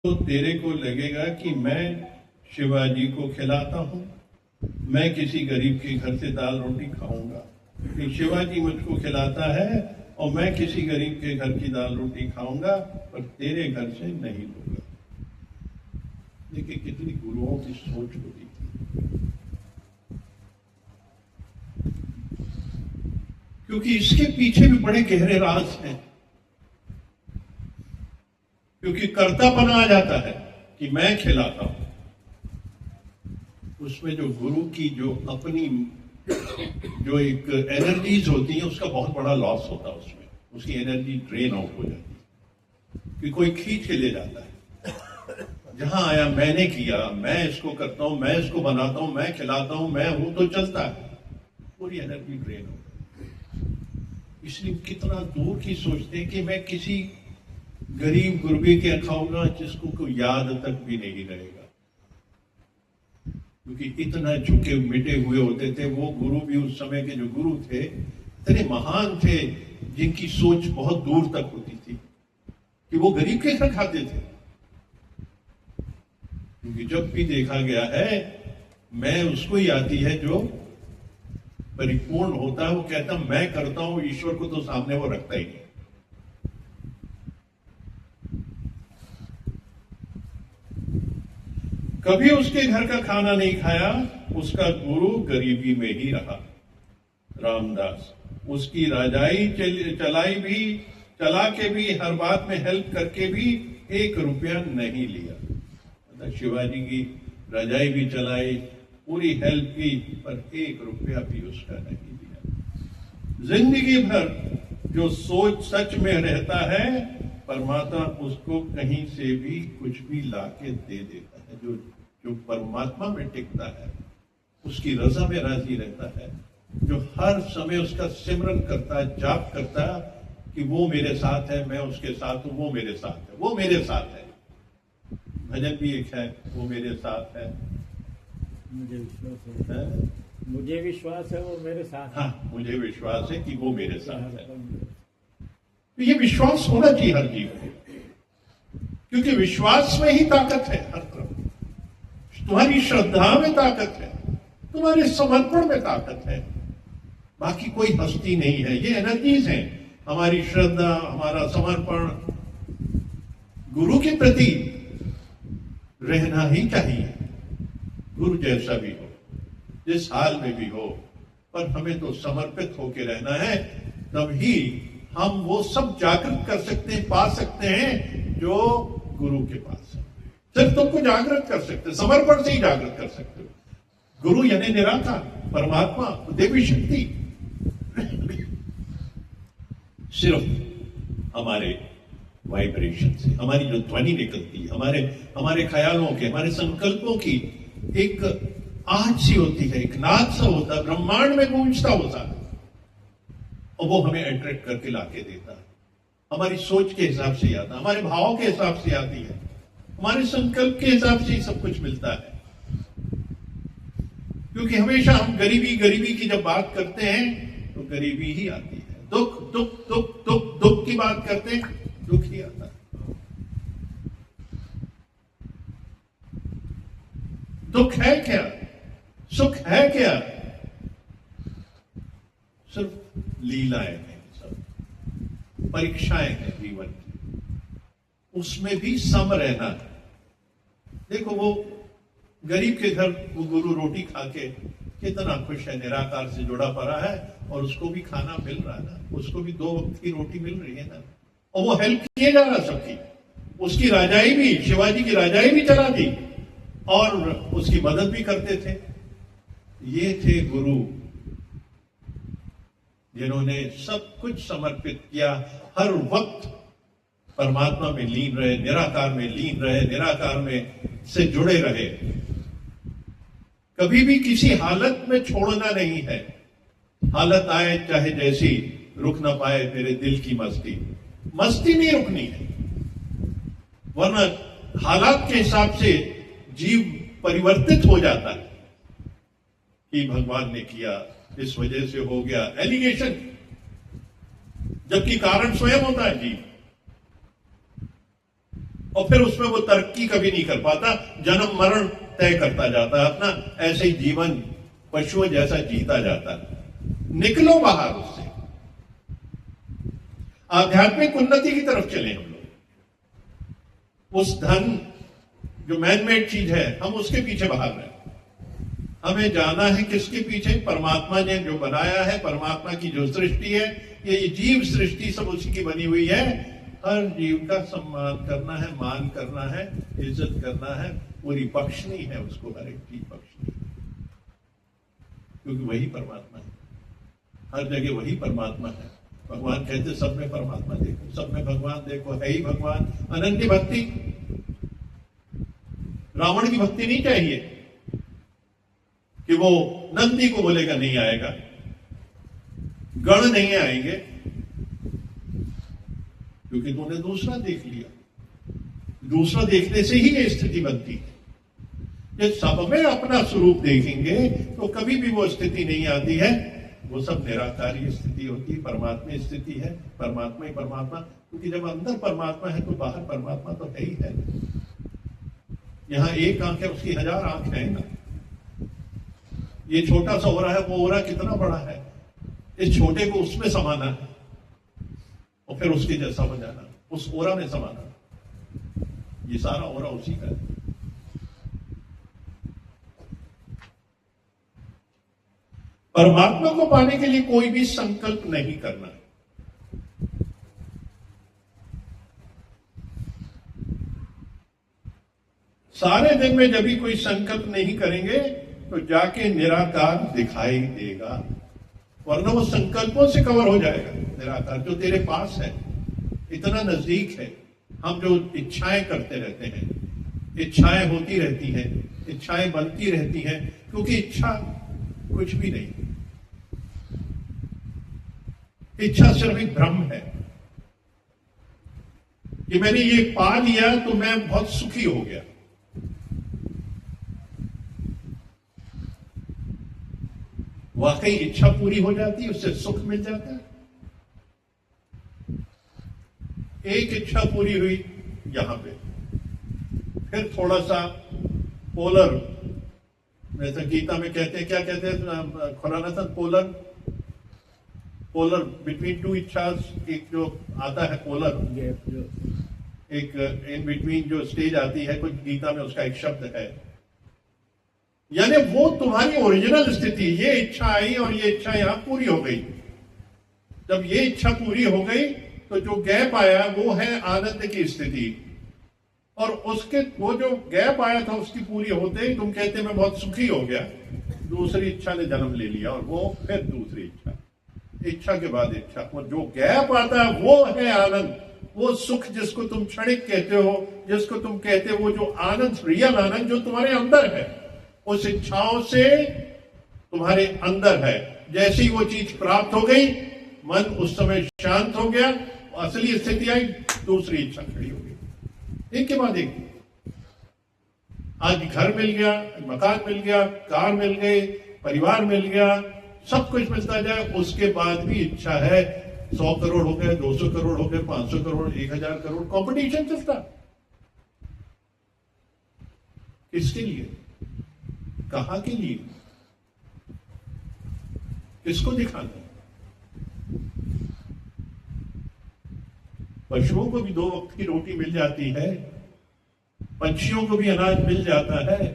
तो तेरे को लगेगा कि मैं शिवाजी को खिलाता हूं, मैं किसी गरीब के घर से दाल रोटी खाऊंगा, कि शिवाजी मुझको खिलाता है और मैं किसी गरीब के घर की दाल रोटी खाऊंगा, पर तेरे घर से नहीं लूंगा। देखिए कितनी गुरुओं की सोच होती थी, क्योंकि इसके पीछे भी बड़े गहरे राज हैं। क्योंकि कर्तापन आ जाता है कि मैं खिलाता हूं, उसमें जो गुरु की जो अपनी जो एक एनर्जीज होती है उसका बहुत बड़ा लॉस होता है, उसमें उसकी एनर्जी ड्रेन आउट हो जाती है कि कोई खींच के ले जाता है। जहां आया मैंने किया, मैं इसको करता हूं, मैं इसको बनाता हूं, मैं खिलाता हूं, मैं हूं, तो चलता है, पूरी एनर्जी ड्रेन हो जाती। इसलिए कितना दूर की सोचते हैं कि मैं किसी गरीब गुरबे के खाऊंगा जिसको कोई याद तक भी नहीं रहेगा, क्योंकि इतना झुके मिटे हुए होते थे वो गुरु भी। उस समय के जो गुरु थे इतने महान थे, जिनकी सोच बहुत दूर तक होती थी कि वो गरीब के घर खाते थे। क्योंकि जब भी देखा गया है, मैं उसको ही आती है जो परिपूर्ण होता है। वो कहता मैं करता हूं, ईश्वर को तो सामने वो रखता ही नहीं। कभी उसके घर का खाना नहीं खाया, उसका गुरु गरीबी में ही रहा। रामदास उसकी राजाई चला के भी, हर बात में हेल्प करके भी 1 रुपया नहीं लिया। मतलब शिवाजी की राजाई भी चलाई, पूरी हेल्प की, पर 1 रुपया भी उसका नहीं लिया। जिंदगी भर जो सोच सच में रहता है, परमात्मा उसको कहीं से भी कुछ भी लाके दे देता है। जो परमात्मा में टिकता है, उसकी रजा में राजी रहता है, जो हर समय उसका सिमरन करता है, जाप करता है कि वो मेरे साथ है, मैं उसके साथ हूं, वो मेरे साथ है, वो मेरे साथ है। भजन भी एक है, वो मेरे साथ है, मुझे विश्वास है, मुझे विश्वास है वो मेरे साथ है। हाँ, मुझे विश्वास है कि वो मेरे साथ है। तो ये विश्वास होना चाहिए हर जीव को, क्योंकि विश्वास में ही ताकत है। हर तरफ तुम्हारी श्रद्धा में ताकत है, तुम्हारे समर्पण में ताकत है, बाकी कोई हस्ती नहीं है। ये एनर्जीज हैं, हमारी श्रद्धा, हमारा समर्पण गुरु के प्रति रहना ही चाहिए। गुरु जैसा भी हो, जिस हाल में भी हो, पर हमें तो समर्पित होकर रहना है। तभी हम वो सब जागृत कर सकते हैं, पा सकते हैं जो गुरु के पास है। सिर्फ तुमको जागृत कर सकते, समर्पण से ही जागृत कर सकते हो। गुरु यानी निराकार परमात्मा, देवी शक्ति सिर्फ हमारे वाइब्रेशन से, हमारी जो ध्वनि निकलती है, हमारे ख्यालों के, हमारे संकल्पों की एक आहट सी होती है, एक नाद सा होता है, ब्रह्मांड में गूंजता होता है, और वो हमें अट्रैक्ट करके लाके देता है। हमारी सोच के हिसाब से आता है, हमारे भावों के हिसाब से आती है, हमारे संकल्प के हिसाब से ही सब कुछ मिलता है। क्योंकि हमेशा हम गरीबी की जब बात करते हैं तो गरीबी ही आती है। दुख की बात करते हैं, दुख ही आता है। दुख है क्या, सुख है क्या? सिर्फ लीलाएं हैं, सब परीक्षाएं हैं जीवन की, उसमें भी सम रहना है। देखो वो गरीब के घर वो गुरु रोटी खा के कितना खुश है, निराकार से जुड़ा पड़ा है, और उसको भी खाना मिल रहा है ना, उसको भी 2 वक्त की रोटी मिल रही है ना, और वो हेल्प किए जा रहा सबकी। उसकी राजाई भी, शिवाजी की राजाई भी चला दी और उसकी मदद भी करते थे। ये थे गुरु जिन्होंने सब कुछ समर्पित किया, हर वक्त परमात्मा में लीन रहे, निराकार में लीन रहे, निराकार में से जुड़े रहे। कभी भी किसी हालत में छोड़ना नहीं है। हालत आए चाहे जैसी, रुक ना पाए मेरे दिल की मस्ती नहीं रुकनी है, वरना हालात के हिसाब से जीव परिवर्तित हो जाता है कि भगवान ने किया, इस वजह से हो गया, एलिगेशन, जबकि कारण स्वयं होता है जीव। और फिर उसमें वो तरक्की कभी नहीं कर पाता, जन्म मरण तय करता जाता है अपना, ऐसे ही जीवन पशुओं जैसा जीता जाता है। निकलो बाहर उससे, आध्यात्मिक उन्नति की तरफ चले हम लोग। उस धन जो मैनमेड चीज है, हम उसके पीछे भाग रहे हैं। हमें जाना है किसके पीछे? परमात्मा ने जो बनाया है, परमात्मा की जो सृष्टि है, ये जीव सृष्टि सब उसी की बनी हुई है। हर जीव का सम्मान करना है, मान करना है, इज्जत करना है, पूरी बख्शनी है उसको, हर एक चीज बख्शनी, क्योंकि वही परमात्मा है। हर जगह वही परमात्मा है। भगवान कहते सब में परमात्मा देखो, सब में भगवान देखो, है ही भगवान। अनन्य भक्ति, रावण की भक्ति नहीं चाहिए कि वो नंदी को बोलेगा नहीं आएगा, गण नहीं आएंगे, क्योंकि तूने दूसरा देख लिया। दूसरा देखने से ही ये स्थिति बनती है। जब सब में अपना स्वरूप देखेंगे तो कभी भी वो स्थिति नहीं आती है। वो सब निराकारी स्थिति होती है, परमात्मा स्थिति है, परमात्मा ही परमात्मा। क्योंकि जब अंदर परमात्मा है तो बाहर परमात्मा तो है ही है। यहां एक आंख है, उसकी 1000 आंख है ना। ये छोटा सा ओरा है, वो ओरा कितना बड़ा है, इस छोटे को उसमें समाना है और फिर उसके जैसा हो जाना, उस ओरा में समाना। ये सारा ओरा उसी का है। परमात्मा को पाने के लिए कोई भी संकल्प नहीं करना। सारे दिन में जब भी कोई संकल्प नहीं करेंगे तो जाके निराकार दिखाई देगा, वरना वो संकल्पों से कवर हो जाएगा। निराकार जो तेरे पास है, इतना नजदीक है। हम जो इच्छाएं करते रहते हैं, इच्छाएं होती रहती हैं, इच्छाएं बनती रहती हैं, क्योंकि इच्छा कुछ भी नहीं, इच्छा सिर्फ एक भ्रम है कि मैंने ये पा लिया तो मैं बहुत सुखी हो गया। वाकई इच्छा पूरी हो जाती है, उससे सुख मिल जाता है। एक इच्छा पूरी हुई यहां पे, फिर थोड़ा सा पोलर, जैसे गीता में कहते हैं, क्या कहते हैं खुरानाथन, पोलर बिटवीन टू इच्छास, एक जो आता है पोलर, एक इन बिटवीन जो स्टेज आती है, कुछ गीता में उसका एक शब्द है। यानी वो तुम्हारी ओरिजिनल स्थिति, ये इच्छा आई और ये इच्छा यहां पूरी हो गई। जब ये इच्छा पूरी हो गई तो जो गैप आया वो है आनंद की स्थिति, और उसके वो जो गैप आया था उसकी पूरी होते ही तुम कहते मैं बहुत सुखी हो गया। दूसरी इच्छा ने जन्म ले लिया और वो फिर दूसरी इच्छा, इच्छा के बाद इच्छा, और जो गैप आता है वो है आनंद, वो सुख जिसको तुम क्षणिक कहते हो, जिसको तुम कहते हो वो जो आनंद, रियल आनंद जो तुम्हारे अंदर है, उस इच्छाओं से तुम्हारे अंदर है। जैसे ही वो चीज प्राप्त हो गई, मन उस समय शांत हो गया, असली स्थिति आई, दूसरी इच्छा खड़ी हो गई, एक के बाद एक। आज घर मिल गया, मकान मिल गया, कार मिल गई, परिवार मिल गया, सब कुछ मिलता जाए, उसके बाद भी इच्छा है। 100 करोड़ हो गए, 200 करोड़ हो गए, 500 करोड़, 1000 करोड़, कंपटीशन चलता। किसके लिए, कहां के लिए, किसको दिखाना? पशुओं को भी 2 वक्त की रोटी मिल जाती है, पंछियों को भी अनाज मिल जाता है,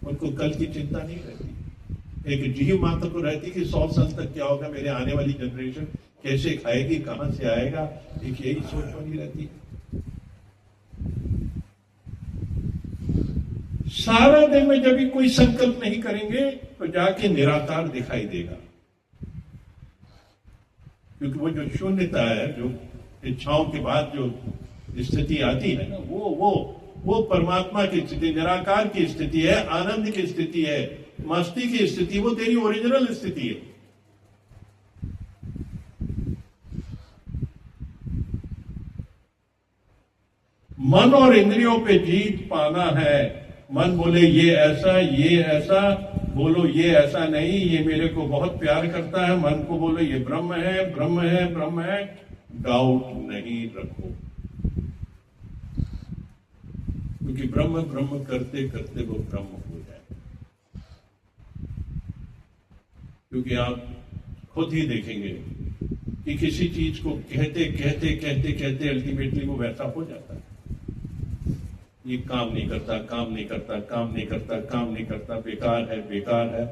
उनको कल की चिंता नहीं रहती। एक जीव मात्र को रहती कि 100 साल तक क्या होगा, मेरे आने वाली जनरेशन कैसे खाएगी, कहां से आएगा, एक यही सोच बनी रहती है। सारा दिन में जब भी कोई संकल्प नहीं करेंगे तो जाके निराकार दिखाई देगा, क्योंकि वो जो शून्यता है, जो इच्छाओं के बाद जो स्थिति आती है ना, वो परमात्मा की स्थिति, निराकार की स्थिति है, आनंद की स्थिति है, मस्ती की स्थिति, वो तेरी ओरिजिनल स्थिति है। मन और इंद्रियों पे जीत पाना है। मन बोले ये ऐसा, बोलो ये ऐसा नहीं, ये मेरे को बहुत प्यार करता है। मन को बोलो ये ब्रह्म है, ब्रह्म है, ब्रह्म है। डाउट नहीं रखो, क्योंकि ब्रह्म ब्रह्म करते करते वो ब्रह्म हो जाए। क्योंकि आप खुद ही देखेंगे कि किसी चीज को कहते कहते कहते कहते अल्टीमेटली वो वैसा हो जाता है। ये काम नहीं करता, काम नहीं करता, काम नहीं करता, काम नहीं करता, बेकार है, बेकार है,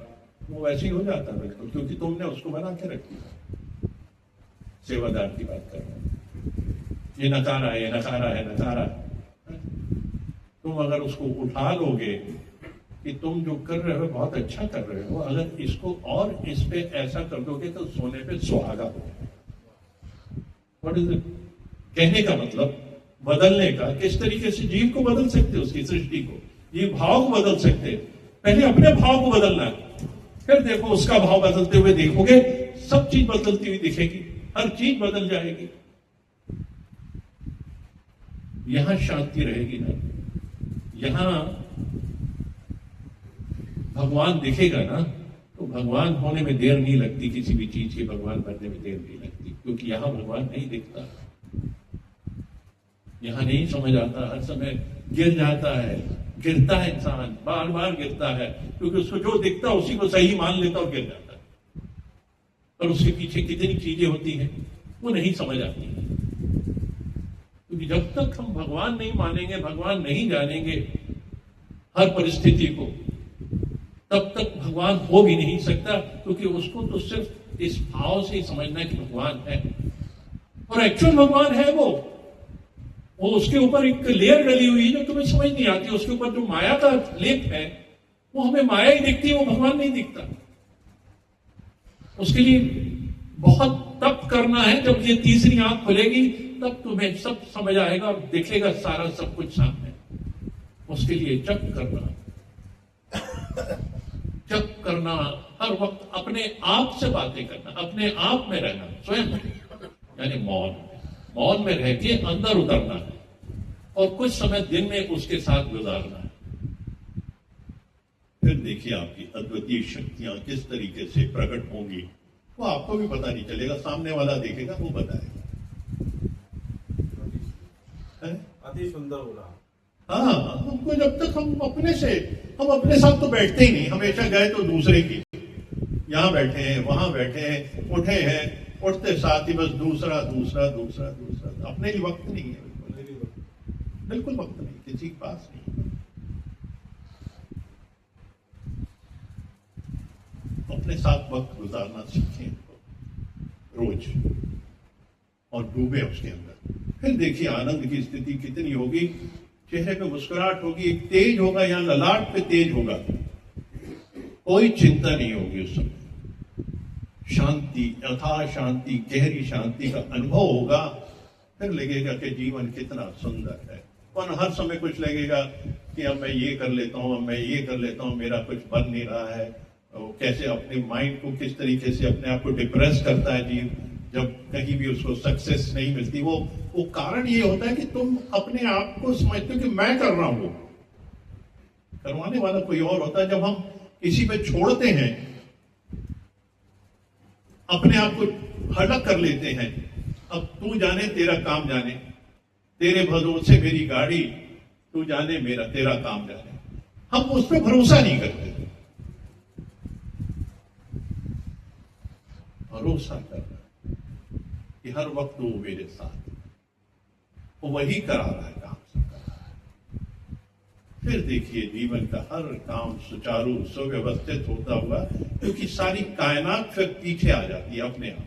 वो वैसे ही हो जाता है बिल्कुल, क्योंकि तुमने उसको बना के रख दिया। सेवादार की बात कर रहे हैं, ये नकारा है, ये नकारा है, नकारा है। तुम अगर उसको उठा लोगे कि तुम जो कर रहे हो बहुत अच्छा कर रहे हो, अगर इसको और इस पे ऐसा कर दोगे तो सोने पे सुहागा हो। What is it? कहने का मतलब बदलने का, किस तरीके से जीव को बदल सकते हो, उसकी सृष्टि को, जीव भाव को बदल सकते। पहले अपने भाव को बदलना है, फिर देखो उसका भाव बदलते हुए देखोगे सब चीज बदलती हुई दिखेगी, हर चीज बदल जाएगी। यहां शांति रहेगी ना, यहां भगवान दिखेगा ना, तो भगवान होने में देर नहीं लगती, किसी भी चीज के भगवान बनने में देर नहीं लगती, क्योंकि यहां भगवान नहीं दिखता, यहां नहीं समझ आता, हर समय गिर जाता है, गिरता है इंसान, बार बार गिरता है, क्योंकि उसको जो दिखता है उसी को सही मान लेता और गिर जाता है। और उसके पीछे कितनी चीजें होती हैं वो नहीं समझ आती है। क्योंकि जब तक हम भगवान नहीं मानेंगे, भगवान नहीं जानेंगे हर परिस्थिति को, तब तक भगवान हो भी नहीं सकता, क्योंकि उसको तो सिर्फ इस भाव से ही समझना कि भगवान है, और एक्चुअल भगवान है वो उसके ऊपर एक लेयर डली हुई है जो तुम्हें समझ नहीं आती, उसके ऊपर जो माया का लेप है वो हमें माया ही दिखती है, वो भगवान नहीं दिखता। उसके लिए बहुत तप करना है, जब ये तीसरी आंख खुलेगी तब तुम्हें सब समझ आएगा और दिखेगा सारा सब कुछ सामने। उसके लिए जप करना, जप करना, हर वक्त अपने आप से बातें करना, अपने आप में रहना, स्वयं यानी मौन में रह के अंदर उतरना है, और कुछ समय दिन में उसके साथ गुजारना है। फिर देखिए आपकी अद्वितीय शक्तियां किस तरीके से प्रकट होंगी, वो आपको भी पता नहीं चलेगा, सामने वाला देखेगा वो बताएगा। अति सुंदर बोला। हाँ, हमको जब तक हम अपने साथ तो बैठते ही नहीं, हमेशा गए तो दूसरे की, यहां बैठे हैं, वहां बैठे हैं, उठे हैं, उठते साथ ही बस दूसरा दूसरा दूसरा दूसरा, अपने लिए वक्त नहीं है, बिल्कुल वक्त नहीं, किसी के पास नहीं। अपने साथ वक्त गुजारना सीखें रोज, और डूबे उसके अंदर। फिर देखिए आनंद की स्थिति कितनी होगी, चेहरे पे मुस्कुराहट होगी, एक तेज होगा, यहां ललाट पे तेज होगा, कोई चिंता नहीं होगी उस समय, शांति, अथाह शांति, गहरी शांति का अनुभव होगा। फिर लगेगा कि जीवन कितना सुंदर है, और हर समय कुछ लगेगा कि अब मैं ये कर लेता हूं, अब मैं ये कर लेता हूं, मेरा कुछ बन नहीं रहा है। कैसे अपने माइंड को किस तरीके से अपने आप को डिप्रेस करता है जीव, जब कहीं भी उसको सक्सेस नहीं मिलती। वो कारण ये होता है कि तुम अपने आप को समझते हो कि मैं कर रहा हूं, करवाने वाला कोई और होता है। जब हम किसी पे छोड़ते हैं, अपने आप को हड़क कर लेते हैं, अब तू जाने तेरा काम जाने, तेरे भरोसे मेरी गाड़ी, तू जाने मेरा तेरा काम जाने, हम उस पर भरोसा नहीं करते। भरोसा करना कि हर वक्त वो मेरे साथ, वो वही करा रहा है काम सब कर रहा है। फिर देखिए जीवन का हर काम सुचारू सुव्यवस्थित होता हुआ, क्योंकि सारी कायनात फिर पीछे आ जाती है अपने आप।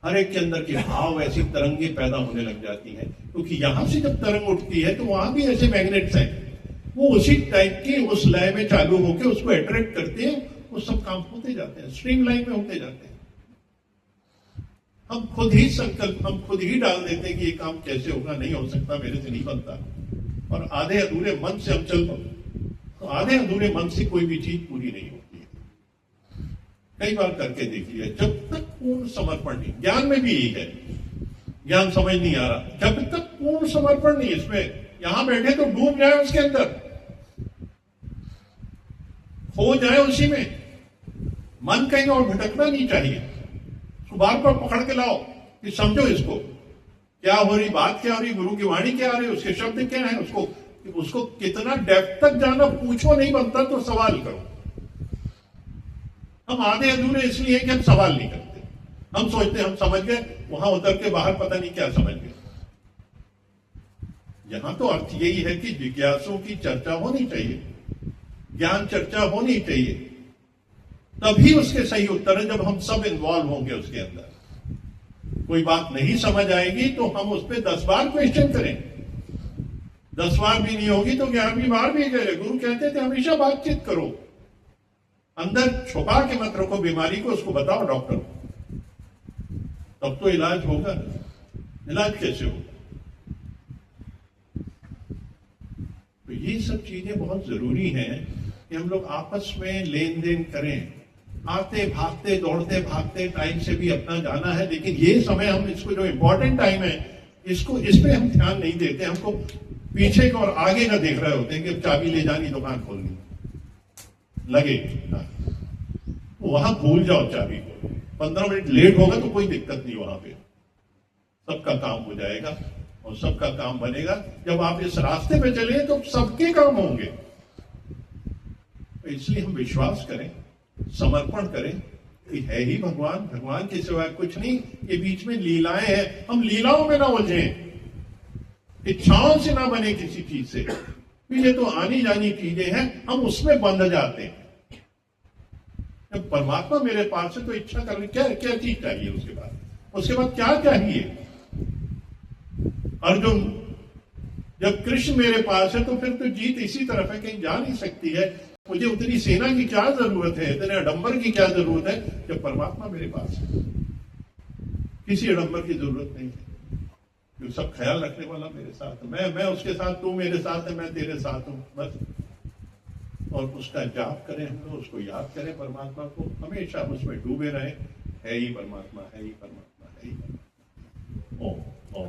हर एक के अंदर के भाव ऐसी तरंगे पैदा होने लग जाती हैं, क्योंकि यहां से जब तरंग उठती है तो वहां भी ऐसे मैग्नेट्स हैं, वो उसी टाइप के उस लय में चालू होकर उसको अट्रैक्ट करते हैं, वो सब काम होते जाते हैं, स्ट्रीम लाइन में होते जाते हैं। हम खुद ही संकल्प, हम खुद ही डाल देते हैं कि ये काम कैसे होगा, नहीं हो सकता, मेरे से नहीं बनता, और आधे अधूरे मन से हम चल पड़ते, तो आधे अधूरे मन से कोई भी चीज पूरी नहीं होती है। कई बार करके देखिए, जब तक पूर्ण समर्पण नहीं, ज्ञान में भी यही है, ज्ञान समझ नहीं आ रहा, जब तक पूर्ण समर्पण नहीं, इसमें यहां बैठे तो डूब जाए उसके अंदर, खो जाए उसी में, मन कहीं और भटकना नहीं चाहिए। बार बार पकड़ के लाओ कि समझो इसको, क्या हो रही, बात क्या हो रही, गुरु की वाणी क्या आ रही, उसके शब्द क्या है, उसको कितना डेप्थ तक जाना, पूछो नहीं बनता तो सवाल करो। हम आधे अधूरे इसलिए कि हम सवाल नहीं करते, हम सोचते हम समझ गए, वहां उतर के बाहर पता नहीं क्या समझ गए। यहां तो अर्थ यही है कि जिज्ञासु की चर्चा होनी चाहिए, ज्ञान चर्चा होनी चाहिए, तभी उसके सही उत्तर है जब हम सब इन्वॉल्व होंगे उसके अंदर। कोई बात नहीं समझ आएगी तो हम उस पर 10 बार क्वेश्चन करें, 10 बार भी नहीं होगी तो 11वीं बार भी करें। गुरु कहते थे हमेशा बातचीत करो, अंदर छुपा के मत रखो बीमारी को, उसको बताओ डॉक्टर को, तब तो इलाज होगा। इलाज कैसे होगा? तो ये सब चीजें बहुत जरूरी हैं कि हम लोग आपस में लेन देन करें। आते भागते दौड़ते भागते टाइम से भी अपना जाना है, लेकिन ये समय हम इसको, जो इंपॉर्टेंट टाइम है, इसको, इस पे हम ध्यान नहीं देते। हमको पीछे का और आगे का देख रहे होते हैं कि चाबी ले जानी, दुकान खोलनी लगे, वहां भूल जाओ चाबी को। 15 मिनट लेट होगा तो कोई दिक्कत नहीं, वहां पे सबका काम हो जाएगा और सबका काम बनेगा। जब आप इस रास्ते पे चले तो सबके काम होंगे। तो इसलिए हम विश्वास करें, समर्पण करें कि है ही भगवान, भगवान के सिवाय कुछ नहीं। ये बीच में लीलाएं हैं, हम लीलाओं में ना उलझें, इच्छाओं से ना बने किसी चीज से। ये तो आनी जानी चीजें हैं, हम उसमें बंध जाते हैं। जब परमात्मा मेरे पास है तो इच्छा करनी क्या क्या चीज चाहिए, उसके बाद क्या चाहिए? अर्जुन, जब कृष्ण मेरे पास है तो फिर तो जीत इसी तरफ है, कहीं जा नहीं सकती है। मुझे उतनी सेना की क्या जरूरत है, इतने आडंबर की क्या जरूरत है, जब परमात्मा मेरे पास है। किसी आडंबर की जरूरत नहीं है, जो सब ख्याल रखने वाला मेरे साथ है। मैं उसके साथ, तू मेरे साथ है, मैं तेरे साथ हूं, बस। और उसका जाप करें हम लोग, उसको याद करें, परमात्मा को हमेशा उसमें डूबे रहें। है ही परमात्मा, है ही परमात्मा, है ही परमात्मा। ओम ओम।